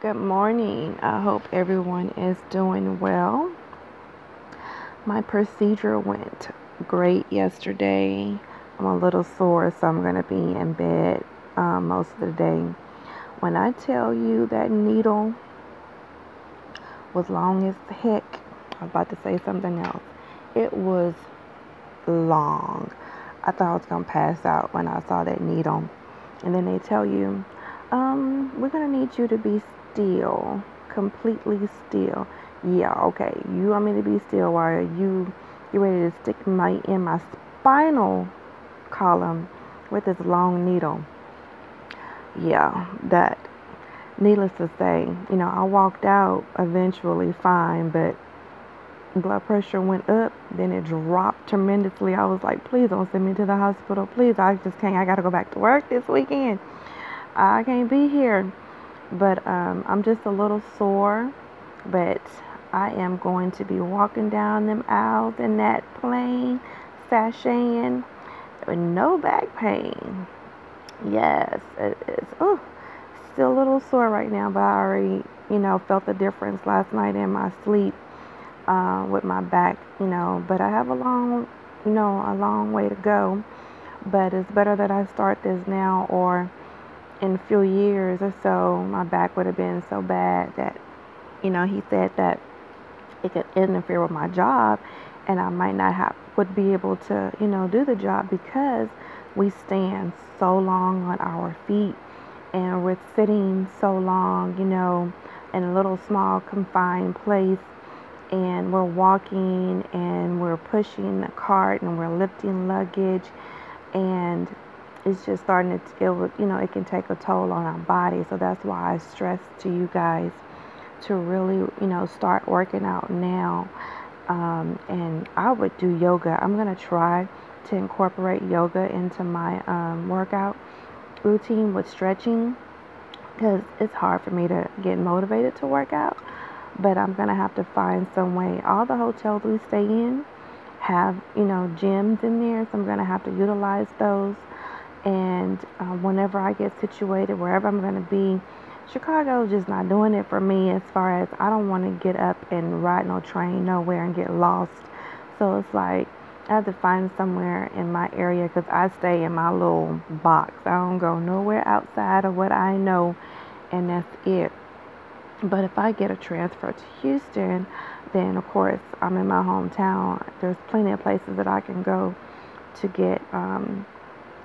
Good morning. I hope everyone is doing well. My procedure went great yesterday. I'm a little sore, so I'm going to be in bed most of the day. When I tell you that needle was long as heck, I was about to say something else. It was long. I thought I was going to pass out when I saw that needle. And then they tell you, we're going to need you to be still, completely still. Yeah, okay. You want me to be still while you ready to stick in my spinal column with this long needle. Yeah, that. Needless to say, I walked out eventually fine, but blood pressure went up, then it dropped tremendously. I was like, please don't send me to the hospital. Please, I just can't. I got to go back to work this weekend. I can't be here. But I'm just a little sore. But I am going to be walking down them aisles in that plane, sashaying with no back pain. Yes, it is. Oh, still a little sore right now, but I already, felt the difference last night in my sleep with my back, But I have a long way to go. But it's better that I start this now, or in a few years or so, my back would have been so bad that, he said that it could interfere with my job, and I might not would be able to, do the job because we stand so long on our feet, and we're sitting so long, in a little small confined place, and we're walking and we're pushing the cart and we're lifting luggage, and it's just starting to, it can take a toll on our body. So that's why I stress to you guys to really, start working out now. And I would do yoga. I'm going to try to incorporate yoga into my workout routine with stretching, because it's hard for me to get motivated to work out. But I'm going to have to find some way. All the hotels we stay in have, gyms in there, so I'm going to have to utilize those. And whenever I get situated, wherever I'm going to be, Chicago's just not doing it for me, as far as I don't want to get up and ride no train nowhere and get lost. So it's like I have to find somewhere in my area, because I stay in my little box. I don't go nowhere outside of what I know, and that's it. But if I get a transfer to Houston, then of course I'm in my hometown. There's plenty of places that I can go to get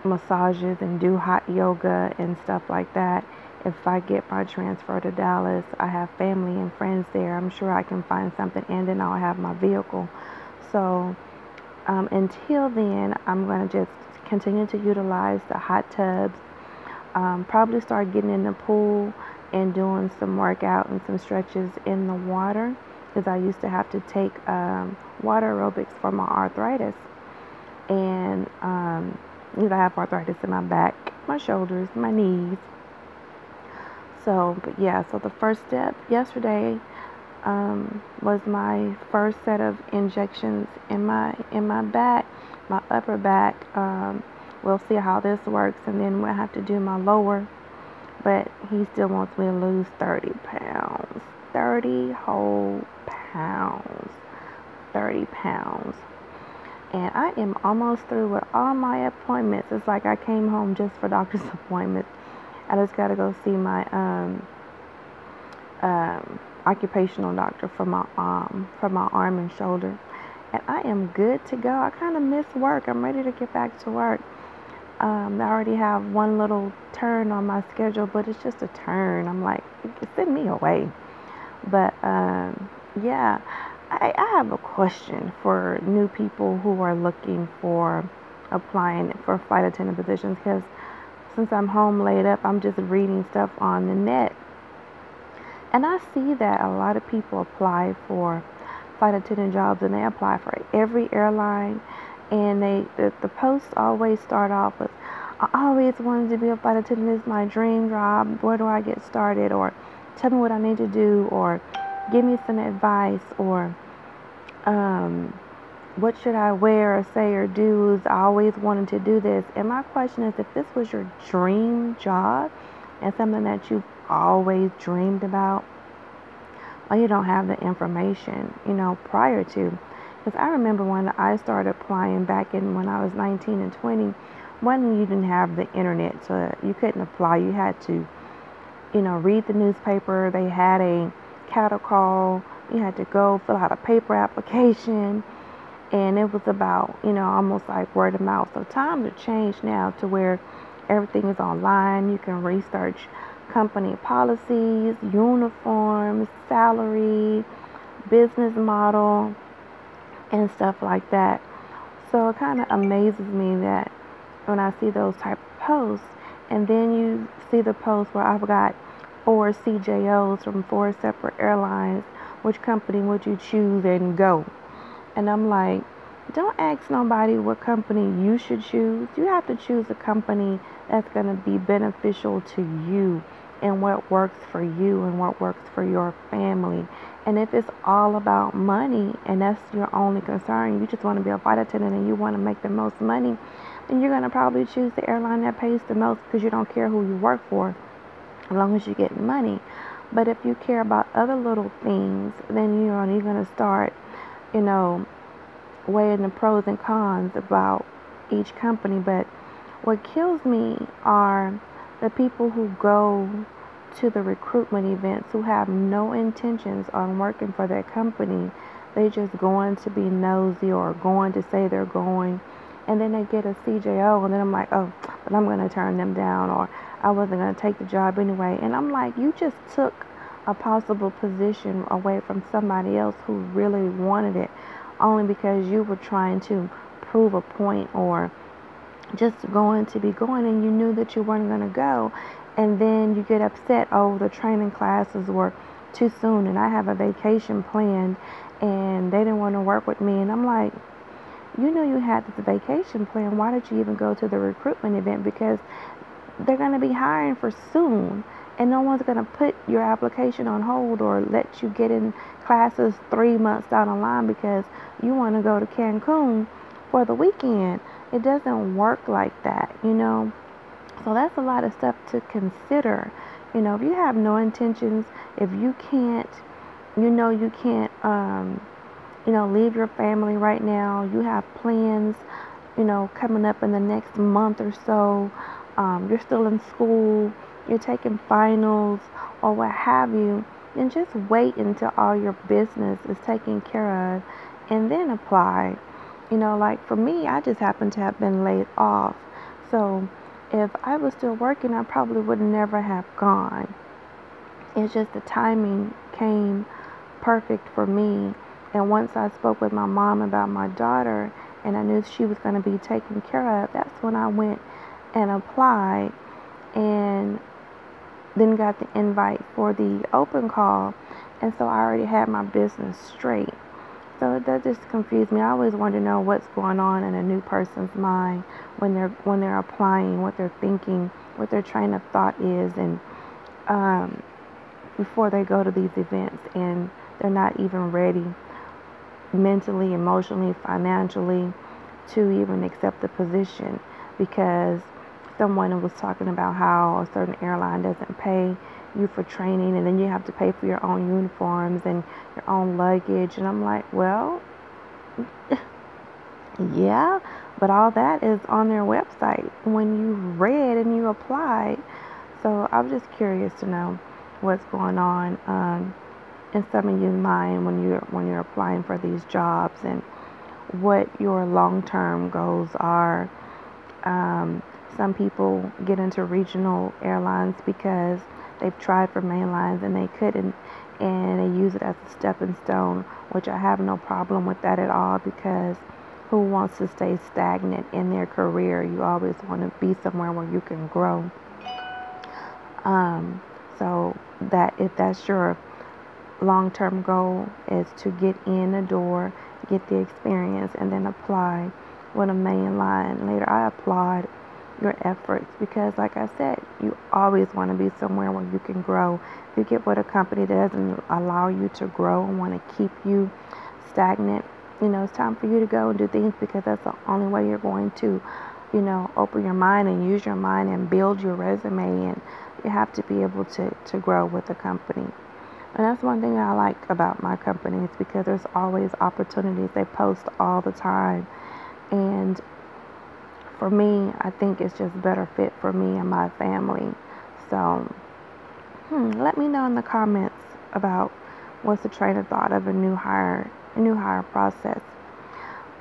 massages and do hot yoga and stuff like that. If I get my transfer to Dallas, I have family and friends there. I'm sure I can find something, and then I'll have my vehicle. So until then, I'm going to just continue to utilize the hot tubs. Probably start getting in the pool and doing some workout and some stretches in the water, because I used to have to take water aerobics for my arthritis. And because I have arthritis in my back, my shoulders, my knees. So, but yeah, so the first step yesterday was my first set of injections in my back, my upper back. We'll see how this works, and then we'll have to do my lower. But he still wants me to lose 30 pounds. 30 whole pounds. 30 pounds. And I am almost through with all my appointments. It's like I came home just for doctor's appointments. I just got to go see my occupational doctor for my arm and shoulder. And I am good to go. I kind of miss work. I'm ready to get back to work. I already have one little turn on my schedule, but it's just a turn. I'm like, send me away. But yeah, I have a question for new people who are looking for applying for flight attendant positions, because since I'm home laid up, I'm just reading stuff on the net. And I see that a lot of people apply for flight attendant jobs, and they apply for every airline. And the posts always start off with, I always wanted to be a flight attendant. It's my dream job. Where do I get started? Or tell me what I need to do, or give me some advice, or what should I wear or say or do? I always wanted to do this. And my question is, if this was your dream job and something that you always dreamed about, or you don't have the information, prior to. Because I remember when I started applying back in when I was 19 and 20, when you didn't have the internet, so you couldn't apply. You had to, read the newspaper. They had a cattle call. You had to go fill out a paper application. And it was about, almost like word of mouth. So times have changed now to where everything is online. You can research company policies, uniforms, salary, business model, and stuff like that. So it kind of amazes me that when I see those type of posts, and then you see the post where I've got 4 CJOs from 4 separate airlines, which company would you choose and go? And I'm like, don't ask nobody what company you should choose. You have to choose a company that's going to be beneficial to you and what works for you and what works for your family. And if it's all about money and that's your only concern, you just want to be a flight attendant and you want to make the most money, then you're going to probably choose the airline that pays the most because you don't care who you work for as long as you get money. But if you care about other little things, then you're going to start, weighing the pros and cons about each company. But what kills me are the people who go to the recruitment events who have no intentions on working for that company. They just going to be nosy or going to say they're going, and then they get a CJO, and then I'm like, oh, but I'm going to turn them down, or I wasn't going to take the job anyway. And I'm like, you just took a possible position away from somebody else who really wanted it, only because you were trying to prove a point or just going to be going, and you knew that you weren't going to go. And then you get upset, oh, the training classes were too soon and I have a vacation planned and they didn't want to work with me. And I'm like, you knew you had this vacation plan. Why did you even go to the recruitment event? Because they're going to be hiring for soon, and no one's going to put your application on hold or let you get in classes 3 months down the line because you want to go to Cancun for the weekend. It doesn't work like that, So that's a lot of stuff to consider. If you have no intentions, if you can't, you can't, leave your family right now. You have plans, coming up in the next month or so. You're still in school, you're taking finals or what have you. Then just wait until all your business is taken care of and then apply. Like for me, I just happened to have been laid off. So if I was still working, I probably would never have gone. It's just the timing came perfect for me. And once I spoke with my mom about my daughter and I knew she was going to be taken care of, that's when I went and applied and then got the invite for the open call. And so I already had my business straight. So that just confused me. I always want to know what's going on in a new person's mind when they're applying, what they're thinking, what their train of thought is, and before they go to these events, and they're not even ready mentally, emotionally, financially to even accept the position, because someone was talking about how a certain airline doesn't pay you for training, and then you have to pay for your own uniforms and your own luggage. And I'm like, well, yeah, but all that is on their website when you read and you applied. So I was just curious to know what's going on in some of your mind when you're applying for these jobs, and what your long-term goals are. Some people get into regional airlines because they've tried for main lines and they couldn't, and they use it as a stepping stone, which I have no problem with that at all, because who wants to stay stagnant in their career? You always want to be somewhere where you can grow. So that if that's your long-term goal, is to get in the door, get the experience, and then apply with a main line later, I applaud your efforts, because like I said, you always want to be somewhere where you can grow. If you get with a company that doesn't allow you to grow and want to keep you stagnant, it's time for you to go and do things, because that's the only way you're going to, open your mind and use your mind and build your resume and You have to be able to grow with the company. And that's one thing I like about my company is because there's always opportunities. They post all the time. And for me, I think it's just better fit for me and my family. So, let me know in the comments about what's the train of thought of a new hire process.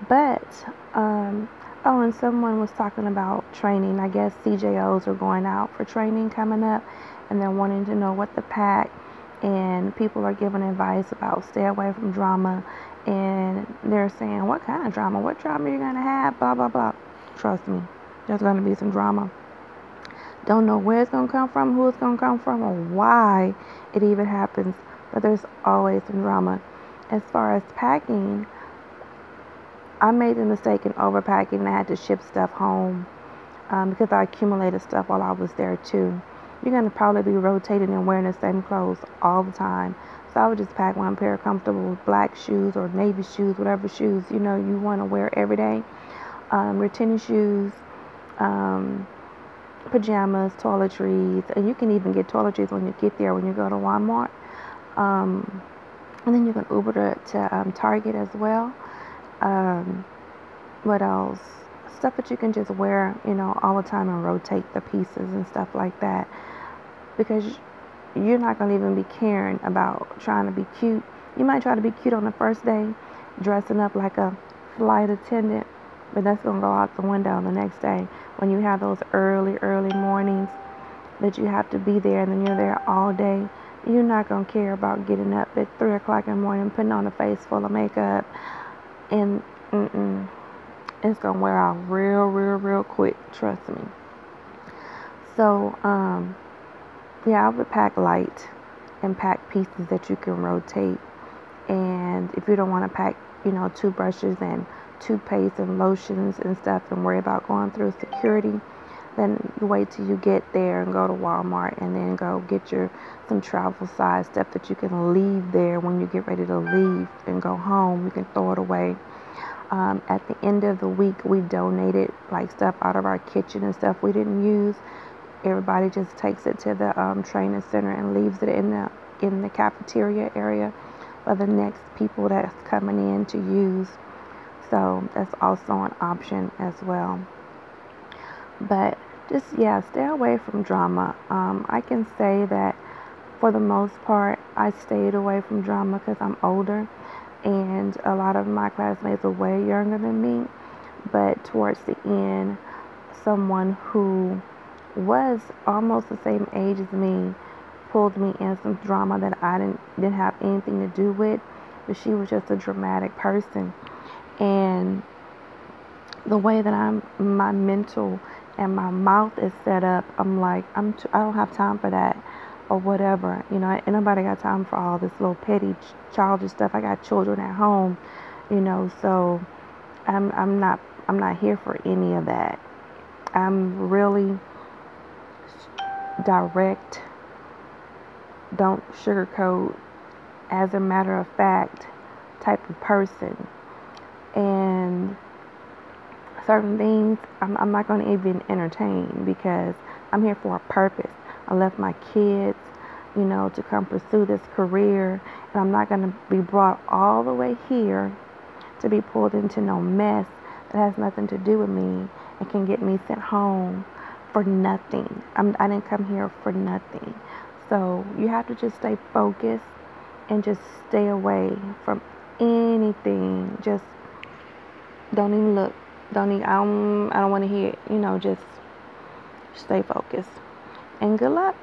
But, oh, and someone was talking about training. I guess CJOs are going out for training coming up, and they're wanting to know what to pack. And people are giving advice about stay away from drama. And they're saying, what kind of drama? What drama are you going to have? Blah, blah, blah. Trust me, there's going to be some drama. Don't know where it's going to come from, who it's going to come from, or why it even happens. But there's always some drama. As far as packing, I made the mistake in overpacking and I had to ship stuff home because I accumulated stuff while I was there too. You're going to probably be rotating and wearing the same clothes all the time. So I would just pack one pair of comfortable black shoes or navy shoes, whatever shoes you want to wear every day. Your tennis shoes, pajamas, toiletries, and you can even get toiletries when you get there when you go to Walmart. And then you can Uber to Target as well. What else? Stuff that you can just wear, all the time and rotate the pieces and stuff like that. Because you're not going to even be caring about trying to be cute. You might try to be cute on the first day, dressing up like a flight attendant, but that's going to go out the window the next day when you have those early mornings that you have to be there and then you're there all day. You're not going to care about getting up at 3 o'clock in the morning, putting on a face full of makeup, and it's going to wear out real quick, trust me. So, yeah, I would pack light and pack pieces that you can rotate. And if you don't want to pack, toothbrushes and toothpaste and lotions and stuff and worry about going through security, then you wait till you get there and go to Walmart and then go get some travel size stuff that you can leave there when you get ready to leave and go home. You can throw it away. At the end of the week, we donated like stuff out of our kitchen and stuff we didn't use. Everybody just takes it to the training center and leaves it in the cafeteria area for the next people that's coming in to use. So that's also an option as well. But just, stay away from drama. I can say that for the most part, I stayed away from drama because I'm older. And a lot of my classmates are way younger than me. But towards the end, someone who was almost the same age as me pulled me in some drama that I didn't have anything to do with. But she was just a dramatic person. And the way that my mental and my mouth is set up, I'm like, I don't have time for that. Or whatever, ain't nobody got time for all this little petty childish stuff. I got children at home, so I'm not here for any of that. I'm really direct, don't sugarcoat, as a matter of fact type of person. And certain things I'm not going to even entertain because I'm here for a purpose. I left my kids, to come pursue this career, and I'm not going to be brought all the way here to be pulled into no mess that has nothing to do with me and can get me sent home for nothing. I didn't come here for nothing. So you have to just stay focused and just stay away from anything. Just don't even look. I don't want to hear it. Just stay focused. And good luck.